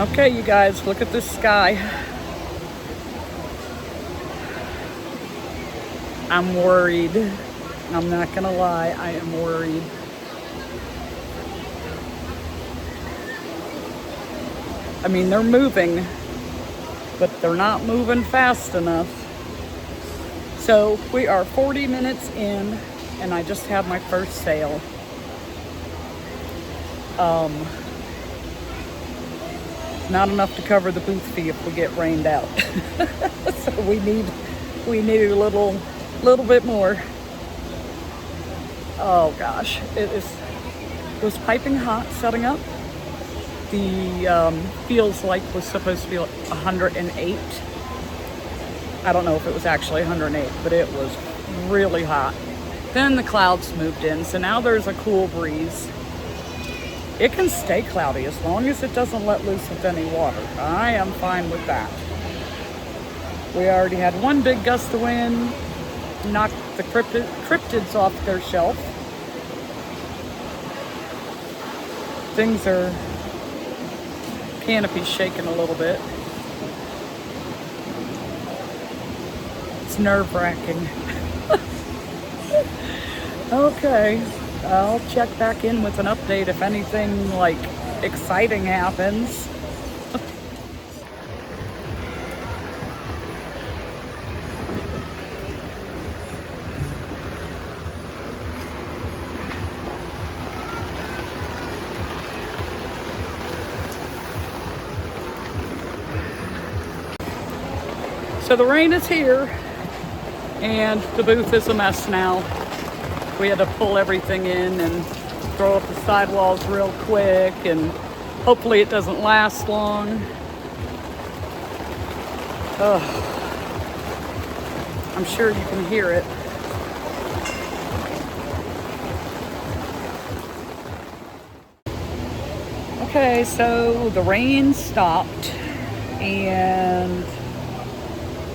Okay, you guys, look at this sky. I'm worried. I'm not gonna lie, I am worried. I mean, they're moving, but they're not moving fast enough. So we are 40 minutes in, and I just had my first sale. Not enough to cover the booth fee if we get rained out. So we need a little bit more. Oh gosh, it was piping hot setting up. The feels like was supposed to be 108. I don't know if it was actually 108, but it was really hot. Then the clouds moved in, so now there's a cool breeze. It can stay cloudy as long as it doesn't let loose with any water. I am fine with that. We already had one big gust of wind, knocked the cryptids off their shelf. Things are, canopy's shaking a little bit. It's nerve-wracking. Okay, I'll check back in with an update if anything like exciting happens. So the rain is here, and the booth is a mess now. We had to pull everything in and throw up the sidewalls real quick, and hopefully it doesn't last long. Ugh. I'm sure you can hear it. Okay, so the rain stopped, and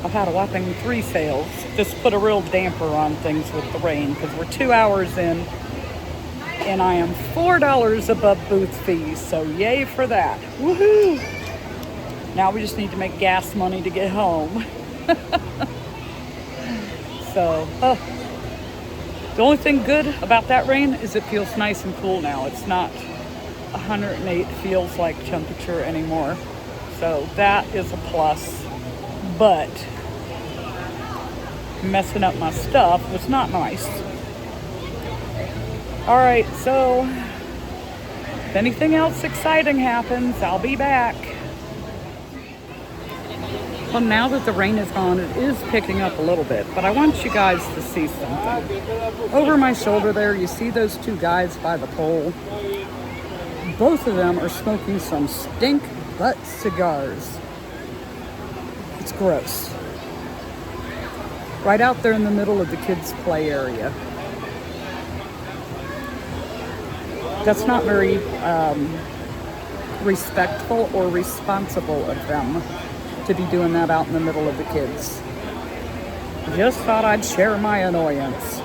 I've had a whopping 3 sales. This put a real damper on things with the rain because we're 2 hours in and I am $4 above booth fees. So yay for that. Woohoo! Now we just need to make gas money to get home. So, the only thing good about that rain is it feels nice and cool now. It's not 108 feels like temperature anymore. So that is a plus. But messing up my stuff was not nice. All right, so if anything else exciting happens, I'll be back. Well, now that the rain is gone, it is picking up a little bit, but I want you guys to see something. Over my shoulder there, you see those 2 guys by the pole? Both of them are smoking some stink butt cigars. It's gross. Right out there in the middle of the kids' play area. That's not very respectful or responsible of them to be doing that out in the middle of the kids. Just thought I'd share my annoyance.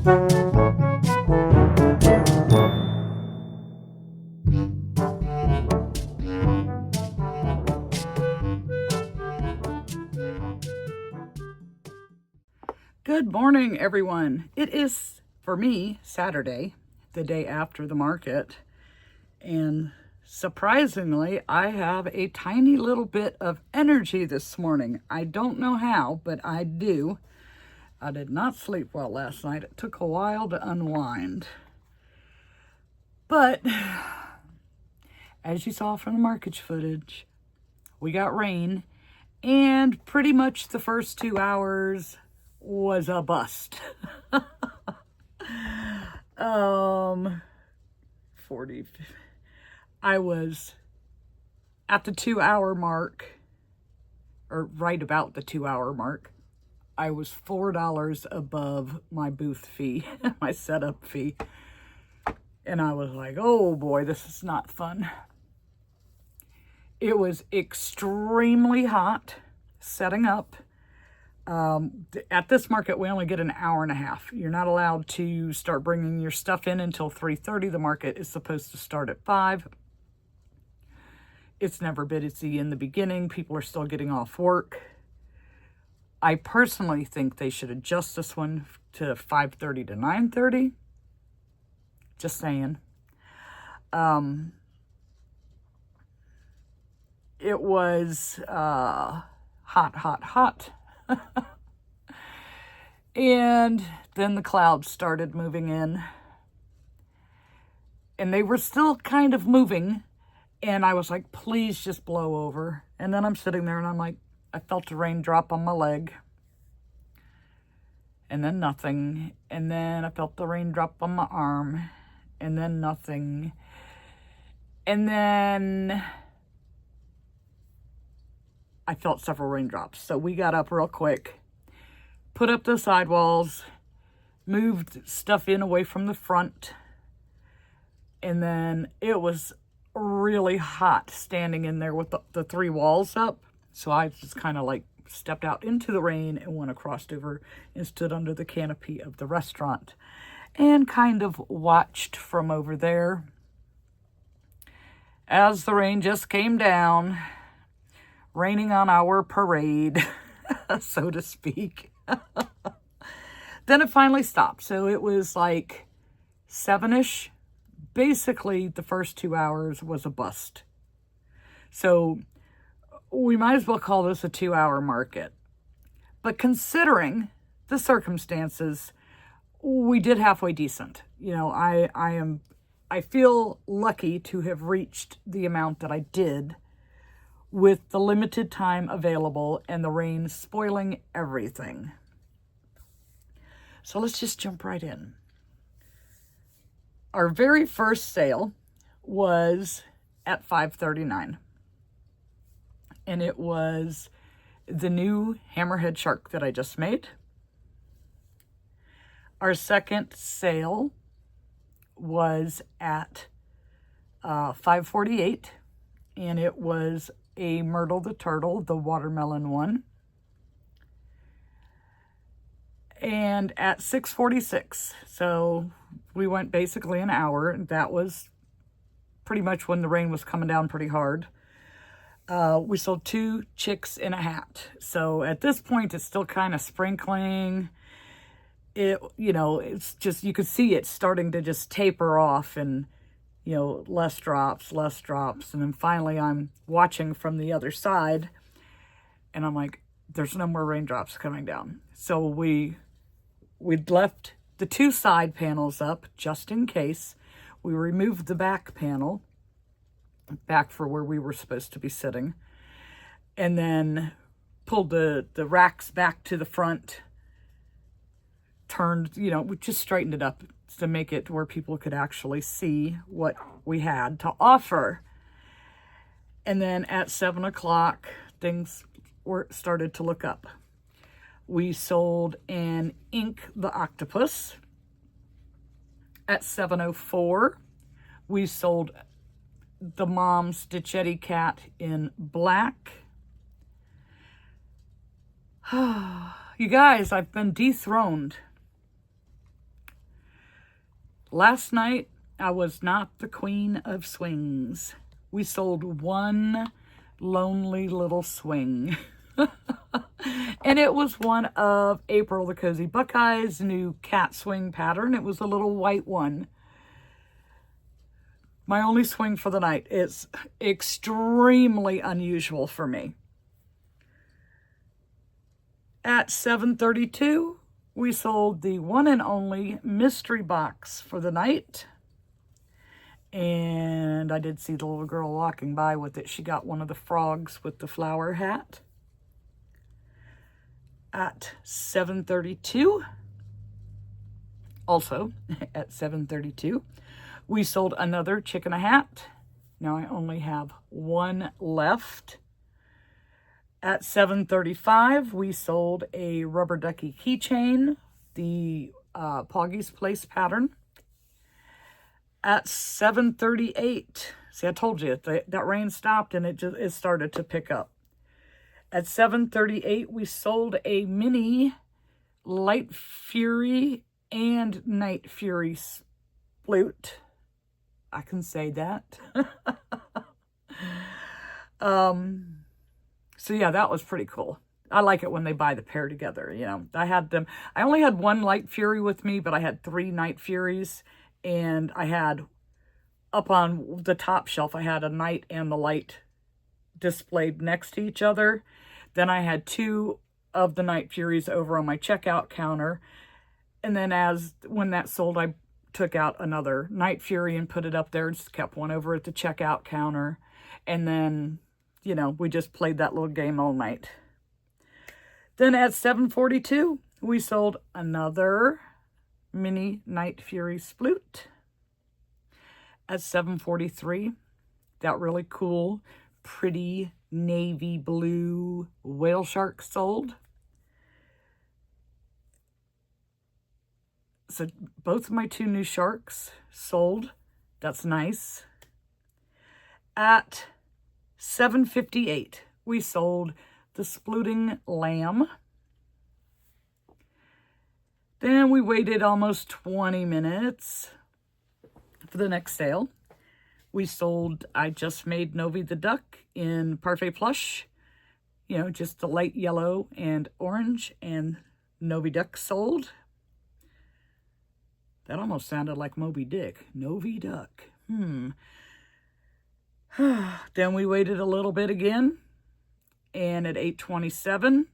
Good morning, everyone. It is, for me, Saturday, the day after the market, and surprisingly, I have a tiny little bit of energy this morning. I don't know how, but I do. I did not sleep well last night. It took a while to unwind. But, as you saw from the market footage, we got rain, and pretty much the first 2 hours was a bust. 40. I was at the 2 hour mark, or right about the 2 hour mark. I was $4 above my booth fee, my setup fee. And I was like, oh boy, this is not fun. It was extremely hot setting up. At this market, we only get an hour and a half. You're not allowed to start bringing your stuff in until 3:30. The market is supposed to start at 5. It's never busy in the beginning. People are still getting off work. I personally think they should adjust this one to 5:30 to 9:30. Just saying. It was hot. And then the clouds started moving in. And they were still kind of moving. And I was like, please just blow over. And then I'm sitting there and I'm like, I felt a raindrop on my leg. And then nothing. And then I felt the raindrop on my arm. And then nothing. And then I felt several raindrops. So we got up real quick, put up the sidewalls, moved stuff in away from the front. And then it was really hot standing in there with the 3 walls up. So I just kind of like stepped out into the rain and went across over and stood under the canopy of the restaurant and kind of watched from over there as the rain just came down, raining on our parade, so to speak. Then it finally stopped. So it was like 7-ish. Basically, the first 2 hours was a bust. So we might as well call this a 2 hour market. But considering the circumstances, we did halfway decent. You know, I feel lucky to have reached the amount that I did with the limited time available and the rain spoiling everything. So let's just jump right in. Our very first sale was at $5.39. And it was the new hammerhead shark that I just made. Our second sale was at $5.48. And it was a Myrtle the turtle, the watermelon one. And at $6.46. So we went basically an hour. That was pretty much when the rain was coming down pretty hard. We sold 2 chicks in a hat. So at this point, it's still kind of sprinkling. It, you know, it's just, you could see it starting to just taper off and, you know, less drops. And then finally I'm watching from the other side and I'm like, there's no more raindrops coming down. So we'd left the 2 side panels up just in case. We removed the back panel back for where we were supposed to be sitting, and then pulled the racks back to the front, turned, you know, we just straightened it up to make it where people could actually see what we had to offer. And then at 7 o'clock, things started to look up. We sold an Ink the Octopus. At 7:04, we sold the Mom's Stitchetti cat in black. You guys, I've been dethroned Last night, I was not the queen of swings. We sold one lonely little swing. And it was one of April the Cozy Buckeye's new cat swing pattern. It was a little white one. My only swing for the night. Is extremely unusual for me. At 7:32, we sold the one and only mystery box for the night. And I did see the little girl walking by with it. She got one of the frogs with the flower hat. At 7:32, also at 7:32, we sold another chicken a hat. Now I only have one left. At 7:35, we sold a rubber ducky keychain, the Poggy's Place pattern. At 7:38, see, I told you that rain stopped and it started to pick up. At 7:38, we sold a mini Light Fury and Night Fury Sploot. I can say that. So yeah, that was pretty cool. I like it when they buy the pair together, you know. I only had one Light Fury with me, but I had 3 Night Furies. And I had, up on the top shelf, I had a Night and the Light displayed next to each other. Then I had 2 of the Night Furies over on my checkout counter. And then when that sold, I took out another Night Fury and put it up there. Just kept one over at the checkout counter. And then, you know, we just played that little game all night. Then at 7:42, we sold another mini Night Fury Sploot. At 7:43, that really cool, pretty navy blue whale shark sold. So both of my 2 new sharks sold. That's nice. At 7:58, we sold the Splooting Lamb. Then we waited almost 20 minutes for the next sale. We sold, I just made Novie the Duck in Parfait Plush. You know, just the light yellow and orange, and Novie Duck sold. That almost sounded like Moby Dick. Novie Duck. Then we waited a little bit again. And at 8:27,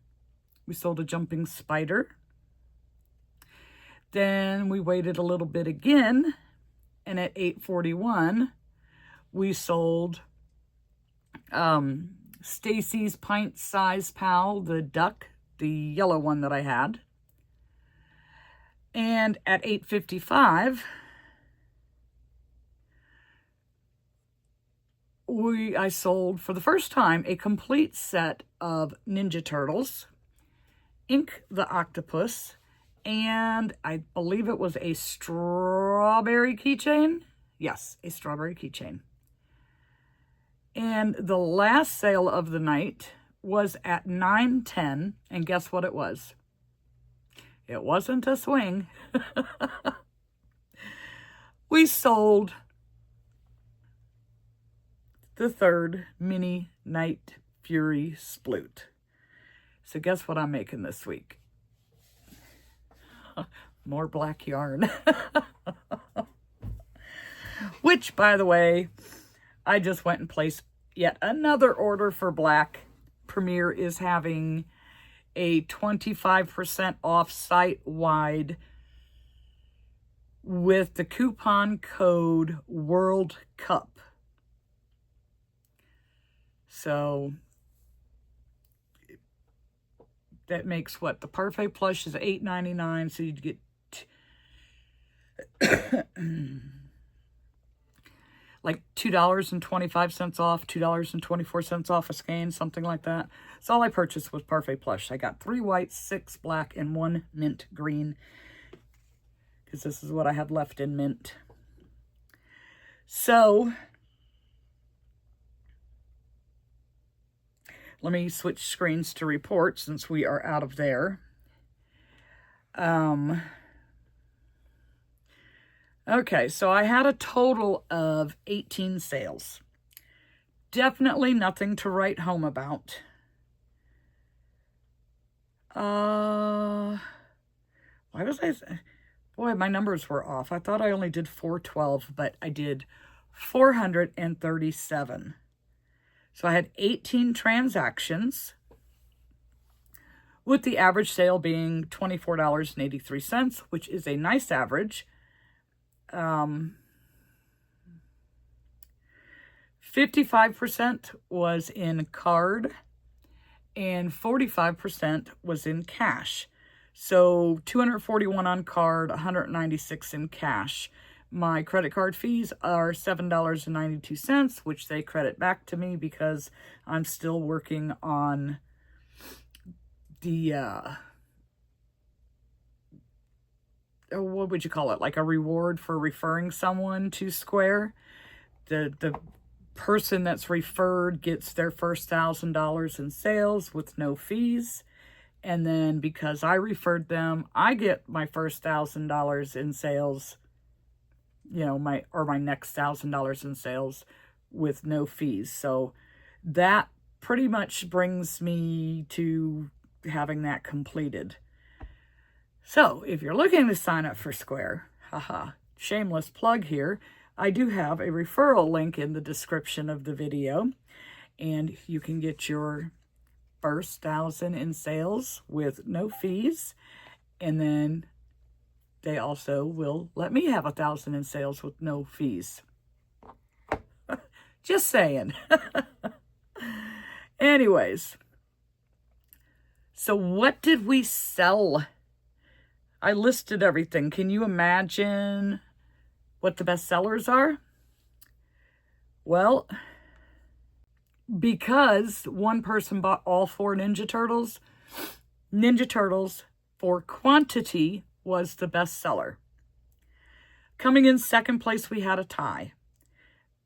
we sold a jumping spider. Then we waited a little bit again. And at 8:41, we sold Stacy's Pint Size Pal, the duck, the yellow one that I had. And at 8:55, I sold for the first time a complete set of Ninja Turtles, Ink the Octopus, and I believe it was a strawberry keychain. Yes, a strawberry keychain. And the last sale of the night was at 9:10, and guess what it was? It wasn't a swing. We sold the 3rd mini Night Fury Sploot. So guess what I'm making this week? More black yarn. Which, by the way, I just went and placed yet another order for black. Premier is having a 25% off site-wide with the coupon code World Cup. So that makes what? The Parfait Plush is $8.99, so you'd get like $2.25 off, $2.24 off a skein, something like that. So all I purchased was Parfait Plush. I got 3 white, 6 black, and 1 mint green, because this is what I had left in mint. So let me switch screens to report since we are out of there. Okay, so I had a total of 18 sales. Definitely nothing to write home about. Why was I... Boy, my numbers were off. I thought I only did 412, but I did 437. So I had 18 transactions, with the average sale being $24.83, which is a nice average. 55% was in card and 45% was in cash. So 241 on card, 196 in cash. My credit card fees are $7.92, which they credit back to me because I'm still working on the, what would you call it? Like a reward for referring someone to Square. The person that's referred gets their first $1,000 in sales with no fees. And then because I referred them, I get my first $1,000 in sales, you know, my next $1,000 in sales with no fees. So that pretty much brings me to having that completed. So if you're looking to sign up for Square, haha, shameless plug here, I do have a referral link in the description of the video, and you can get your first 1,000 in sales with no fees, and then they also will let me have 1,000 in sales with no fees. Just saying. Anyways, so what did we sell? I listed everything. Can you imagine what the best sellers are? Well, because one person bought all 4 Ninja Turtles, Ninja Turtles for quantity was the best seller. Coming in second place, we had a tie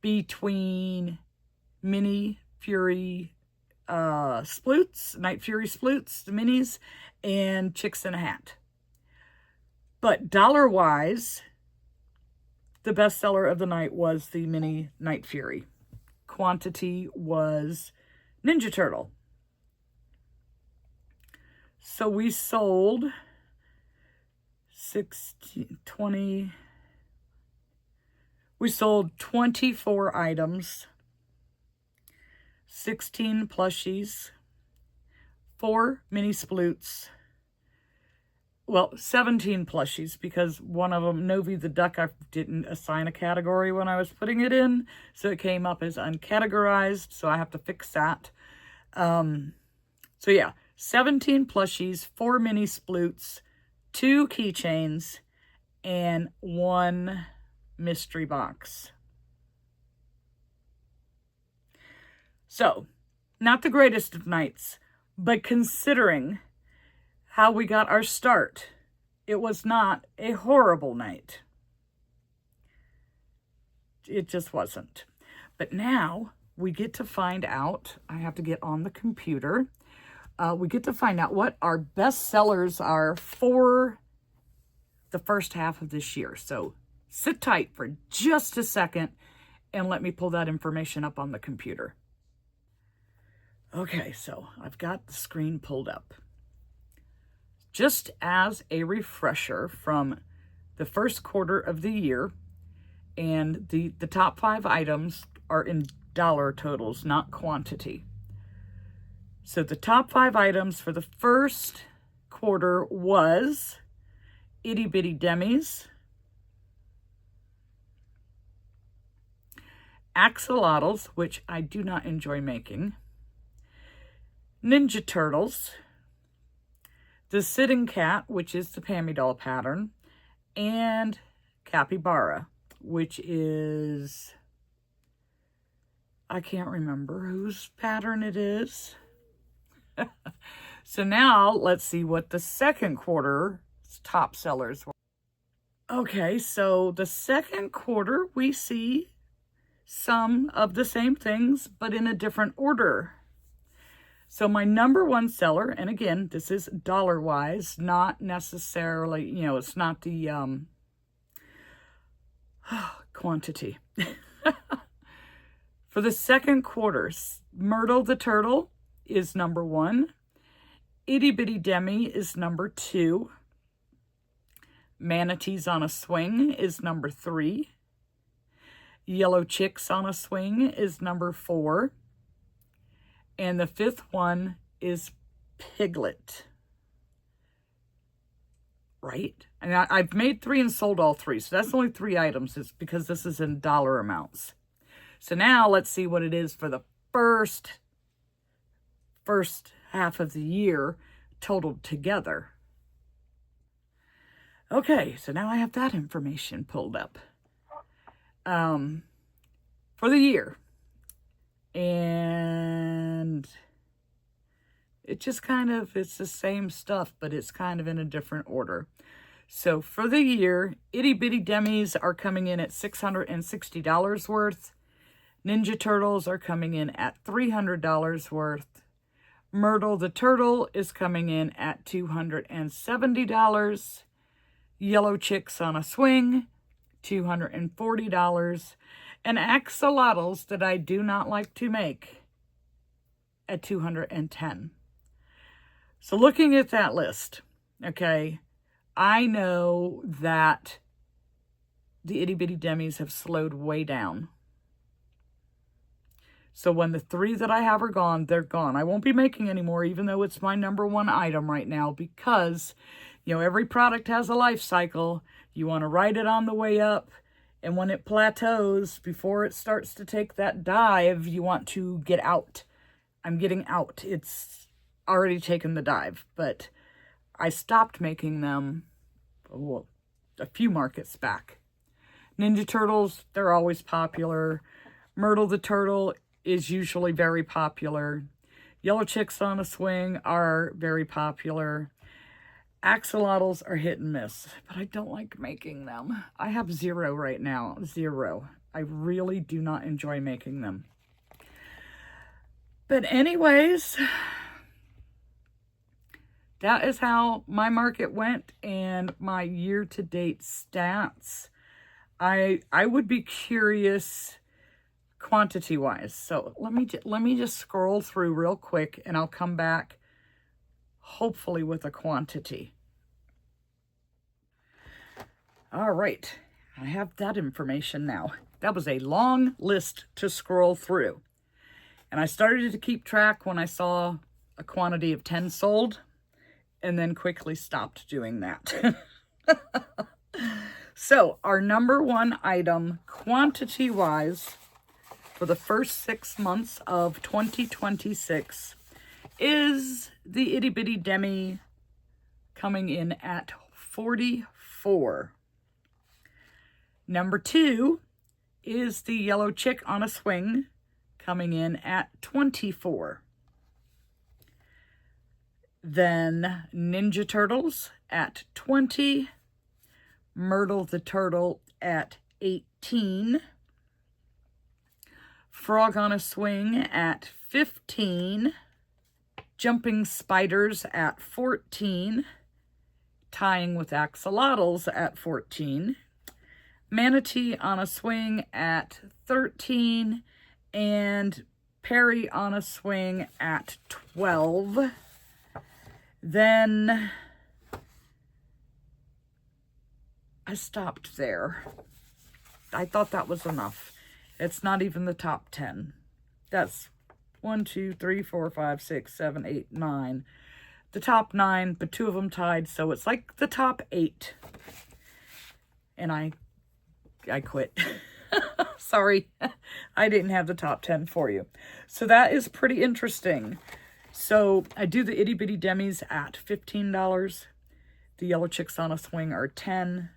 between Mini Fury Sploots, Night Fury Sploots, the minis, and Chicks in a Hat. But dollar-wise, the best seller of the night was the Mini Night Fury. Quantity was Ninja Turtle. So we sold 20. We sold 24 items, 16 plushies, 4 mini sploots, well, 17 plushies, because one of them, Novie the Duck, I didn't assign a category when I was putting it in, so it came up as uncategorized, so I have to fix that. So yeah, 17 plushies, 4 mini sploots, 2 keychains, and 1 mystery box. So, not the greatest of nights, but considering how we got our start, it was not a horrible night. It just wasn't. But now we get to find out, I have to get on the computer, we get to find out what our best sellers are for the first half of this year. So sit tight for just a second and let me pull that information up on the computer. Okay, so I've got the screen pulled up. Just as a refresher from the first quarter of the year, and the top 5 items are in dollar totals, not quantity. So the top 5 items for the first quarter was Itty Bitty Demis, axolotls, which I do not enjoy making, Ninja Turtles, the Sitting Cat, which is the Pammy Doll pattern, and Capybara, which is, I can't remember whose pattern it is. So now let's see what the second quarter's top sellers were. Okay, so the second quarter we see some of the same things, but in a different order. So my number 1 seller, and again, this is dollar-wise, not necessarily, you know, it's not the Quantity. For the second quarter, Myrtle the Turtle is number 1. Itty Bitty Demi is number 2. Manatees on a Swing is number 3. Yellow Chicks on a Swing is number 4. And the 5th one is Piglet. Right? And I've made 3 and sold all 3. So that's only 3 items. It's because this is in dollar amounts. So now let's see what it is for the first half of the year totaled together. Okay, so now I have that information pulled up. For the year. And it just kind of, it's the same stuff, but it's kind of in a different order. So for the year, Itty Bitty Demis are coming in at $660 worth. Ninja Turtles are coming in at $300 worth. Myrtle the Turtle is coming in at $270. Yellow Chicks on a Swing, $240. And axolotls that I do not like to make at $210. So looking at that list, okay, I know that the Itty Bitty Demis have slowed way down. So when the 3 that I have are gone, they're gone. I won't be making any more, even though it's my number 1 item right now, because, you know, every product has a life cycle. You want to ride it on the way up, and when it plateaus, before it starts to take that dive, you want to get out. I'm getting out. It's already taken the dive, but I stopped making them a few markets back. Ninja Turtles, they're always popular. Myrtle the Turtle is usually very popular. Yellow Chicks on a Swing are very popular. Axolotls are hit and miss, but I don't like making them. I have 0 right now, 0. I really do not enjoy making them. But anyways, that is how my market went and my year-to-date stats. I would be curious quantity-wise. So let me just scroll through real quick, and I'll come back hopefully with a quantity. All right, I have that information now. That was a long list to scroll through. And I started to keep track when I saw a quantity of 10 sold, and then quickly stopped doing that. So our number 1 item, quantity-wise, for the first 6 months of 2026 is the Itty Bitty Demi, coming in at 44. Number 2 is the Yellow Chick on a Swing, coming in at 24. Then Ninja Turtles at 20. Myrtle the Turtle at 18. Frog on a Swing at 15. Jumping Spiders at 14. Tying with Axolotls at 14. Manatee on a Swing at 13. And Perry on a Swing at 12. Then I stopped there. I thought that was enough. It's not even the top 10. That's 1, 2, 3, 4, 5, 6, 7, 8, 9. The top 9, but 2 of them tied, so it's like the top 8. And I quit. Sorry, I didn't have the top 10 for you. So that is pretty interesting. So I do the Itty Bitty Demis at $15. The Yellow Chicks on a Swing are 10.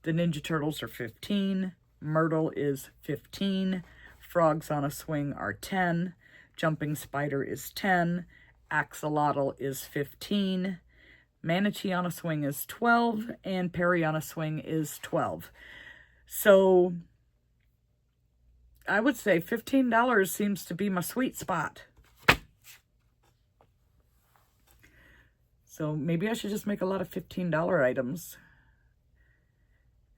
The Ninja Turtles are 15. Myrtle is 15. Frogs on a Swing are 10. Jumping Spider is 10. Axolotl is 15. Manatee on a Swing is 12. And Perry on a Swing is 12. So I would say $15 seems to be my sweet spot. So maybe I should just make a lot of $15 items.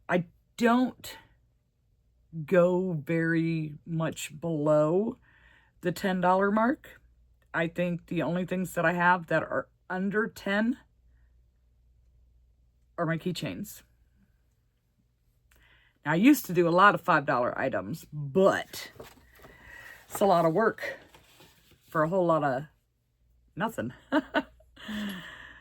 I don't go very much below the $10 mark. I think the only things that I have that are under 10 are my keychains. Now, I used to do a lot of $5 items, but it's a lot of work for a whole lot of nothing.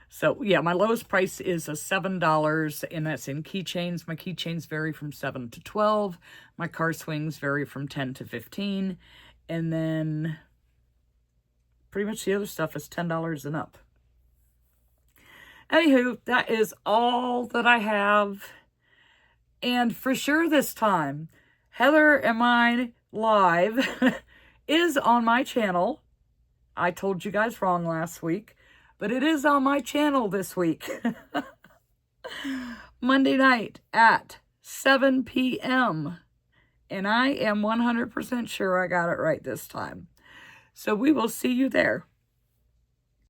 So, yeah, my lowest price is $7, and that's in keychains. My keychains vary from 7 to 12. My car swings vary from 10 to 15. And then pretty much the other stuff is $10 and up. Anywho, that is all that I have. And for sure this time, Heather and Mine Live is on my channel. I told you guys wrong last week, but it is on my channel this week. Monday night at 7 p.m. And I am 100% sure I got it right this time. So we will see you there.